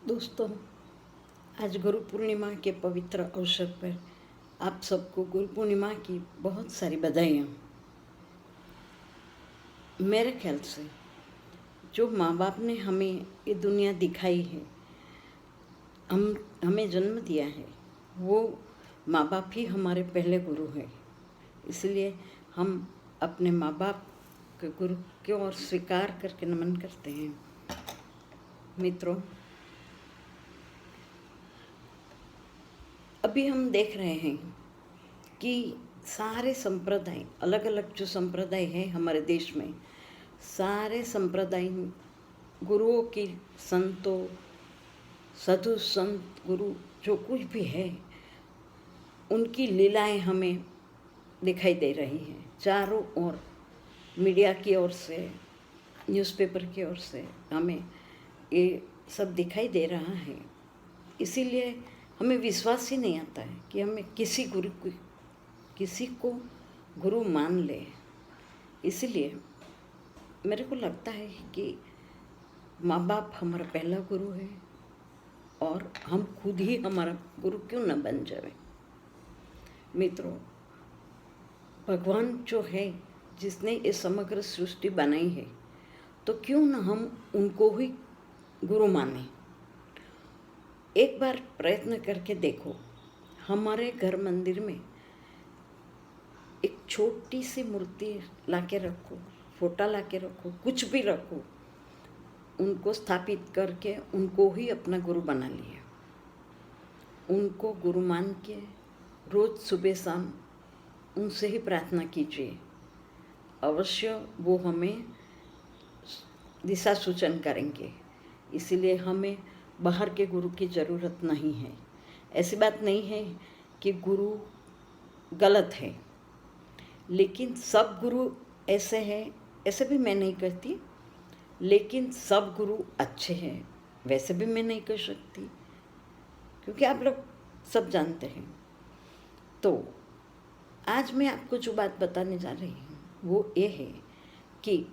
दोस्तों, आज गुरु पूर्णिमा के पवित्र अवसर पर आप सबको गुरु पूर्णिमा की बहुत सारी बधाइयाँ। मेरे ख्याल से जो माँ बाप ने हमें ये दुनिया दिखाई है, हमें जन्म दिया है, वो माँ बाप ही हमारे पहले गुरु हैं। इसलिए हम अपने माँ बाप के गुरु की ओर स्वीकार करके नमन करते हैं। मित्रों, अभी हम देख रहे हैं कि सारे संप्रदाय, अलग अलग जो संप्रदाय है हमारे देश में, सारे संप्रदाय गुरुओं की, संतों, साधु संत गुरु जो कुछ भी है, उनकी लीलाएं हमें दिखाई दे रही हैं। चारों ओर मीडिया की ओर से, न्यूज़पेपर की ओर से हमें ये सब दिखाई दे रहा है। इसीलिए हमें विश्वास ही नहीं आता है कि हमें किसी को गुरु मान ले। इसलिए मेरे को लगता है कि माँ बाप हमारा पहला गुरु है और हम खुद ही हमारा गुरु क्यों न बन जाए। मित्रों, भगवान जो है, जिसने ये समग्र सृष्टि बनाई है, तो क्यों न हम उनको ही गुरु माने। एक बार प्रयत्न करके देखो, हमारे घर मंदिर में एक छोटी सी मूर्ति लाके रखो, फोटा लाके रखो, कुछ भी रखो, उनको स्थापित करके उनको ही अपना गुरु बना लिया। उनको गुरु मान के रोज़ सुबह शाम उनसे ही प्रार्थना कीजिए। अवश्य वो हमें दिशा सूचन करेंगे। इसीलिए हमें बाहर के गुरु की ज़रूरत नहीं है। ऐसी बात नहीं है कि गुरु गलत है, लेकिन सब गुरु ऐसे हैं, ऐसे भी मैं नहीं कहती, लेकिन सब गुरु अच्छे हैं वैसे भी मैं नहीं कह सकती, क्योंकि आप लोग सब जानते हैं। तो आज मैं आपको जो बात बताने जा रही हूँ वो ये है कि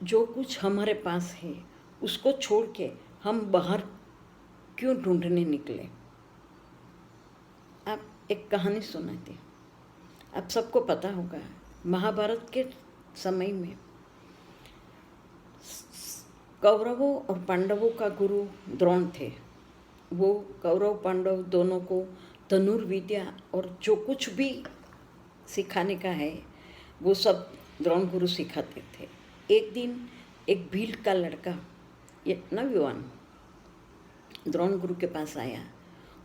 जो कुछ हमारे पास है उसको छोड़ के हम बाहर क्यों ढूंढने निकले। आप एक कहानी सुनाती हूँ। आप सबको पता होगा, महाभारत के समय में कौरवों और पांडवों का गुरु द्रोण थे। वो कौरव पांडव दोनों को धनुर्विद्या और जो कुछ भी सिखाने का है वो सब द्रोण गुरु सिखाते थे। एक दिन एक भील का लड़का, ये नवयुवान, द्रोण गुरु के पास आया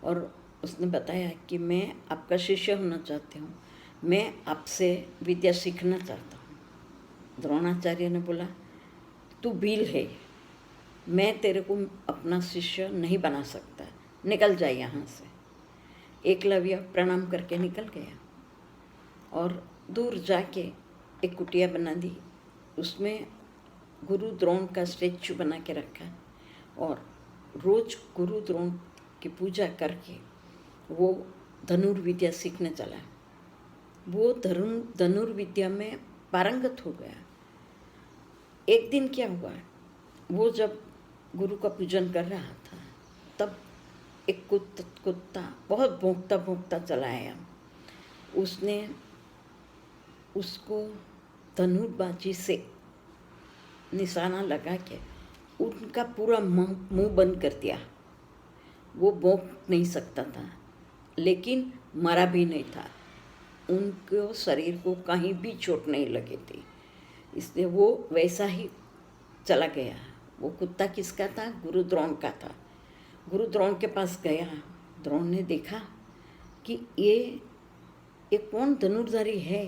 और उसने बताया कि मैं आपका शिष्य होना चाहती हूँ, मैं आपसे विद्या सीखना चाहता हूँ। द्रोणाचार्य ने बोला, तू भील है, मैं तेरे को अपना शिष्य नहीं बना सकता, निकल जाए यहाँ से। एकलव्य प्रणाम करके निकल गया और दूर जाके एक कुटिया बना दी। उसमें गुरु द्रोण का स्टैचू बना के रखा और रोज गुरु द्रोण की पूजा करके वो धनुर्विद्या सीखने चला। वो धनुर्विद्या में पारंगत हो गया। एक दिन क्या हुआ, वो जब गुरु का पूजन कर रहा था तब एक कुत्ता बहुत भौंकता भौंकता चला आया। उसने उसको धनुर्बाजी से निशाना लगा के उनका पूरा मुंह बंद कर दिया। वो भौंक नहीं सकता था, लेकिन मरा भी नहीं था। उनको शरीर को कहीं भी चोट नहीं लगी थी, इसलिए वो वैसा ही चला गया। वो कुत्ता किसका था? गुरु द्रोण का था। गुरु द्रोण के पास गया। द्रोण ने देखा कि ये कौन धनुर्धारी है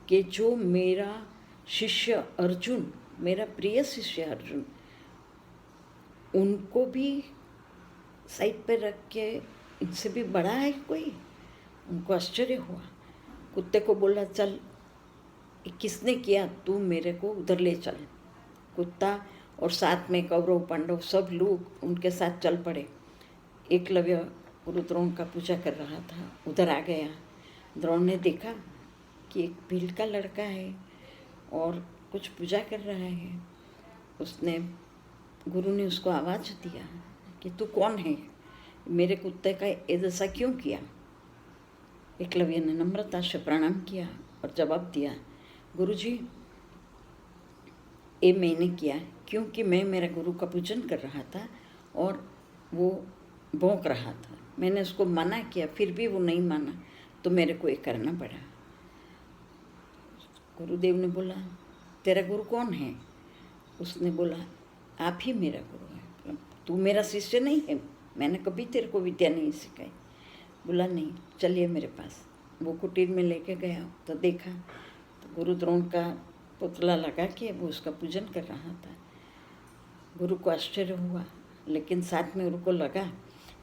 कि जो मेरा शिष्य अर्जुन, मेरा प्रिय शिष्य अर्जुन, उनको भी साइड पे रख के इनसे भी बड़ा है कोई। उनको आश्चर्य हुआ। कुत्ते को बोला, चल, किसने किया, तू मेरे को उधर ले चल। कुत्ता और साथ में कौरव पांडव सब लोग उनके साथ चल पड़े। एकलव्य गुरु द्रोण का पूजा कर रहा था, उधर आ गया। द्रोण ने देखा कि एक भील का लड़का है और कुछ पूजा कर रहा है। गुरु ने उसको आवाज़ दिया कि तू कौन है, मेरे कुत्ते का ऐसा क्यों किया। एकलव्य ने नम्रता से प्रणाम किया और जवाब दिया, गुरुजी ये मैंने किया क्योंकि मैं मेरे गुरु का पूजन कर रहा था और वो भौंक रहा था। मैंने उसको मना किया, फिर भी वो नहीं माना, तो मेरे को ये करना पड़ा। गुरुदेव ने बोला, तेरा गुरु कौन है? उसने बोला, आप ही मेरा गुरु है। तू मेरा शिष्य नहीं है, मैंने कभी तेरे को विद्या नहीं सिखाई। बोला, नहीं, चलिए मेरे पास। वो कुटीर में लेके गया तो देखा तो गुरु द्रोण का पुतला लगा के वो उसका पूजन कर रहा था। गुरु को आश्चर्य हुआ, लेकिन साथ में उनको लगा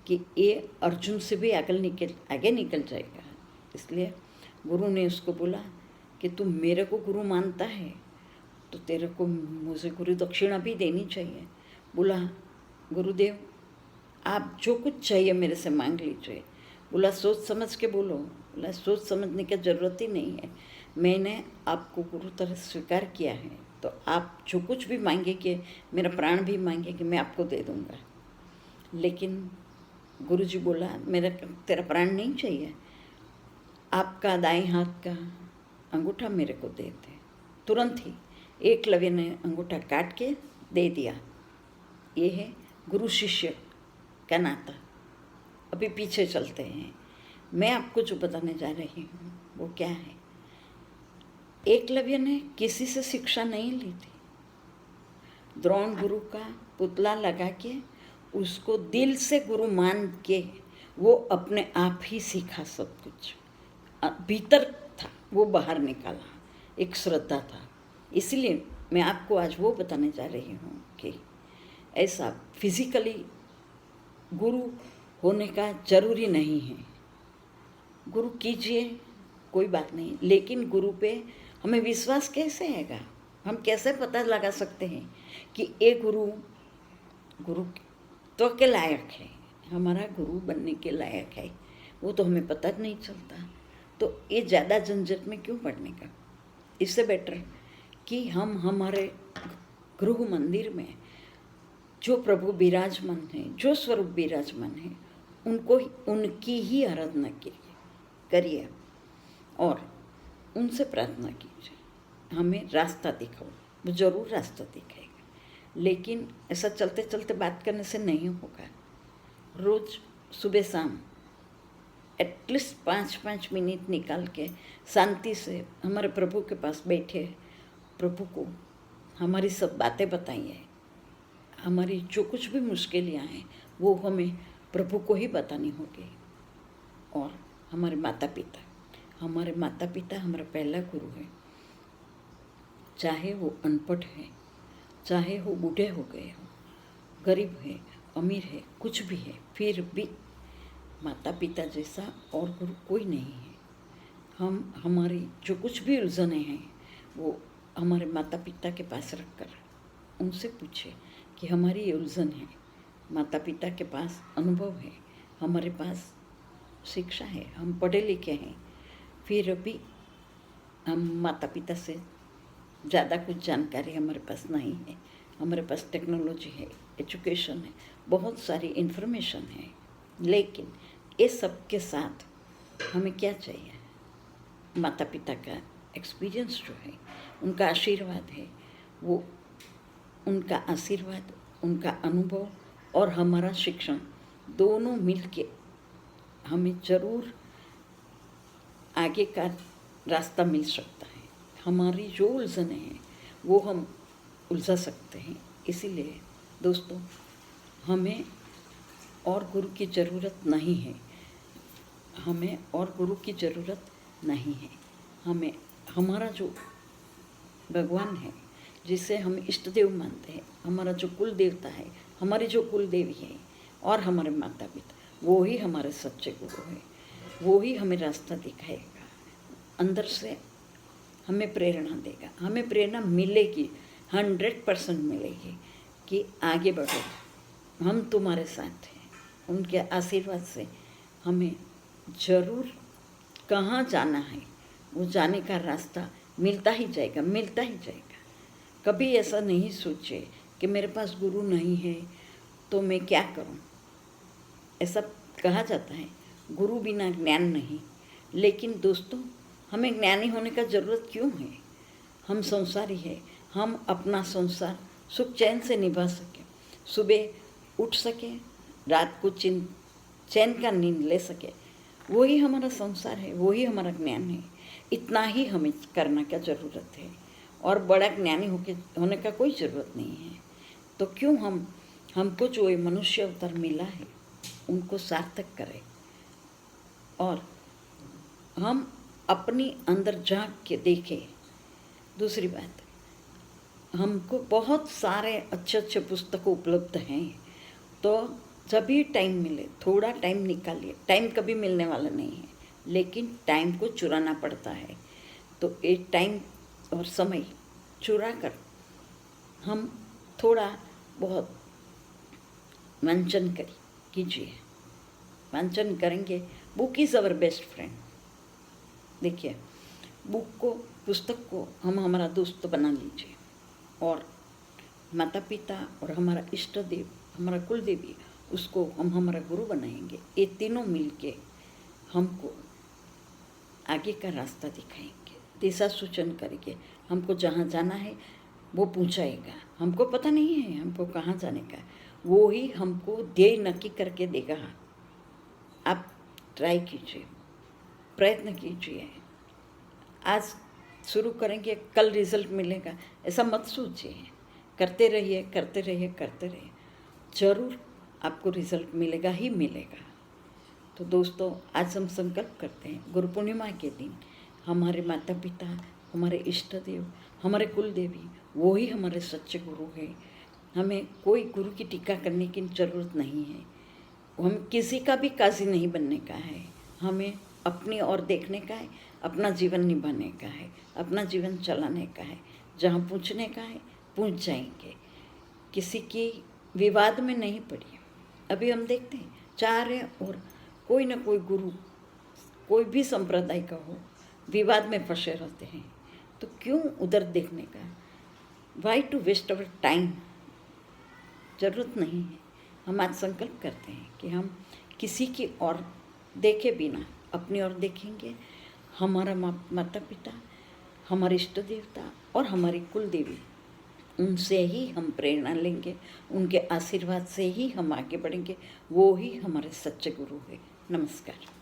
कि ये अर्जुन से भी आगे निकल जाएगा। इसलिए गुरु ने उसको बोला कि तू मेरे को गुरु मानता है तो तेरे को मुझे गुरु दक्षिणा भी देनी चाहिए। बोला, गुरुदेव आप जो कुछ चाहिए मेरे से मांग लीजिए। बोला, सोच समझ के बोलो। बोला, सोच समझने की ज़रूरत ही नहीं है, मैंने आपको गुरु तरह स्वीकार किया है, तो आप जो कुछ भी मांगेंगे, मेरा प्राण भी मांगेंगे, मैं आपको दे दूँगा। लेकिन गुरुजी बोला, मेरा तेरा प्राण नहीं चाहिए, आपका दाएं हाथ का अंगूठा मेरे को दे दे। तुरंत ही एकलव्य ने अंगूठा काट के दे दिया। ये है गुरु शिष्य का नाता। अभी पीछे चलते हैं। मैं आपको जो बताने जा रही हूँ वो क्या है। एकलव्य ने किसी से शिक्षा नहीं ली थी। द्रोण गुरु का पुतला लगा के उसको दिल से गुरु मान के वो अपने आप ही सीखा सब कुछ। भीतर था, वो बाहर निकाला, एक श्रद्धा था। इसलिए मैं आपको आज वो बताने जा रही हूँ कि ऐसा फिजिकली गुरु होने का जरूरी नहीं है। गुरु कीजिए, कोई बात नहीं, लेकिन गुरु पे हमें विश्वास कैसे आएगा? हम कैसे पता लगा सकते हैं कि ये गुरु तो के लायक है, हमारा गुरु बनने के लायक है? वो तो हमें पता नहीं चलता। तो ये ज़्यादा झंझट में क्यों पड़ने का? इससे बेटर कि हम हमारे गृह मंदिर में जो प्रभु विराजमान है, जो स्वरूप विराजमान है, उनकी ही आराधना करिए और उनसे प्रार्थना कीजिए, हमें रास्ता दिखाओ। वो जरूर रास्ता दिखाएगा, लेकिन ऐसा चलते चलते बात करने से नहीं होगा। रोज़ सुबह शाम एटलीस्ट 5-5 मिनट निकाल के शांति से हमारे प्रभु के पास बैठे, प्रभु को हमारी सब बातें बताइए। हमारी जो कुछ भी मुश्किलें हैं वो हमें प्रभु को ही बतानी होगी। और हमारे माता पिता हमारा पहला गुरु है। चाहे वो अनपढ़ है, चाहे वो बूढ़े हो गए हो, गरीब है, अमीर है, कुछ भी है, फिर भी माता पिता जैसा और गुरु कोई नहीं है। हम हमारी जो कुछ भी उलझने हैं वो हमारे माता पिता के पास रखकर उनसे पूछे कि हमारी ये उलझन है। माता पिता के पास अनुभव है, हमारे पास शिक्षा है, हम पढ़े लिखे हैं, फिर भी हम माता पिता से ज़्यादा कुछ जानकारी हमारे पास नहीं है। हमारे पास टेक्नोलॉजी है, एजुकेशन है, बहुत सारी इन्फॉर्मेशन है, लेकिन ये सब के साथ हमें क्या चाहिए? माता पिता का एक्सपीरियंस जो है, उनका आशीर्वाद है, वो उनका आशीर्वाद, उनका अनुभव और हमारा शिक्षण दोनों मिलके हमें ज़रूर आगे का रास्ता मिल सकता है। हमारी जो उलझने हैं वो हम उलझा सकते हैं। इसीलिए दोस्तों, हमें और गुरु की ज़रूरत नहीं है, हमें और गुरु की ज़रूरत नहीं है। हमें हमारा जो भगवान है, जिसे हम इष्ट देव मानते हैं, हमारा जो कुल देवता है, हमारी जो कुल देवी है और हमारे माता पिता, वो ही हमारे सच्चे गुरु है। वो ही हमें रास्ता दिखाएगा, अंदर से हमें प्रेरणा देगा। हमें प्रेरणा मिलेगी, 100% मिलेगी कि आगे बढ़ो, हम तुम्हारे साथ हैं। उनके आशीर्वाद से हमें ज़रूर कहाँ जाना है वो जाने का रास्ता मिलता ही जाएगा, मिलता ही जाएगा। कभी ऐसा नहीं सोचे कि मेरे पास गुरु नहीं है तो मैं क्या करूं? ऐसा कहा जाता है, गुरु बिना ज्ञान नहीं। लेकिन दोस्तों, हमें ज्ञानी होने का ज़रूरत क्यों है? हम संसारी है, हम अपना संसार सुख चैन से निभा सके, सुबह उठ सके, रात को चैन का नींद ले सके, वही हमारा संसार है, वही हमारा ज्ञान है। इतना ही हमें करना क्या ज़रूरत है, और बड़ा ज्ञानी होने का कोई ज़रूरत नहीं है। तो क्यों हमको जो ये मनुष्य अवतार मिला है उनको सार्थक करें, और हम अपनी अंदर झांक के देखें। दूसरी बात, हमको बहुत सारे अच्छे अच्छे पुस्तक उपलब्ध हैं, तो जब भी टाइम मिले थोड़ा टाइम निकालिए। टाइम कभी मिलने वाला नहीं है, लेकिन टाइम को चुराना पड़ता है। तो एक टाइम और समय चुरा कर हम थोड़ा बहुत वांचन कीजिए। वांचन करेंगे, book is our best friend. देखिए, पुस्तक को हम हमारा दोस्त बना लीजिए, और माता पिता और हमारा इष्ट देव, हमारा कुल देवी, उसको हम हमारा गुरु बनाएंगे। ये तीनों मिलके हमको आगे का रास्ता दिखाएंगे, दिशा सूचन करेंगे। हमको जहाँ जाना है वो पहुँचाएगा। हमको पता नहीं है हमको कहाँ जाने का, वो ही हमको ध्येय नक्की करके देगा। आप ट्राई कीजिए, प्रयत्न कीजिए। आज शुरू करेंगे, कल रिजल्ट मिलेगा, ऐसा मत सोचिए। करते रहिए, करते रहिए, करते रहिए, जरूर आपको रिजल्ट मिलेगा ही मिलेगा। तो दोस्तों, आज हम संकल्प करते हैं, गुरु पूर्णिमा के दिन हमारे माता पिता, हमारे इष्ट देव, हमारे कुल देवी, वो ही हमारे सच्चे गुरु हैं। हमें कोई गुरु की टीका करने की ज़रूरत नहीं है। हम किसी का भी काजी नहीं बनने का है। हमें अपनी ओर देखने का है, अपना जीवन निभाने का है, अपना जीवन चलाने का है। जहाँ पूछने का है पूछ जाएंगे, किसी की विवाद में नहीं पड़ी। अभी हम देखते हैं चारों ओर कोई ना कोई गुरु, कोई भी संप्रदाय का हो, विवाद में फंसे रहते हैं। तो क्यों उधर देखने का? Why to waste our time? ज़रूरत नहीं है। हम आज संकल्प करते हैं कि हम किसी की ओर देखे बिना अपनी ओर देखेंगे। हमारा माता पिता, हमारे इष्ट देवता और हमारी कुल देवी, उनसे ही हम प्रेरणा लेंगे, उनके आशीर्वाद से ही हम आगे बढ़ेंगे। वो ही हमारे सच्चे गुरु हैं। नमस्कार।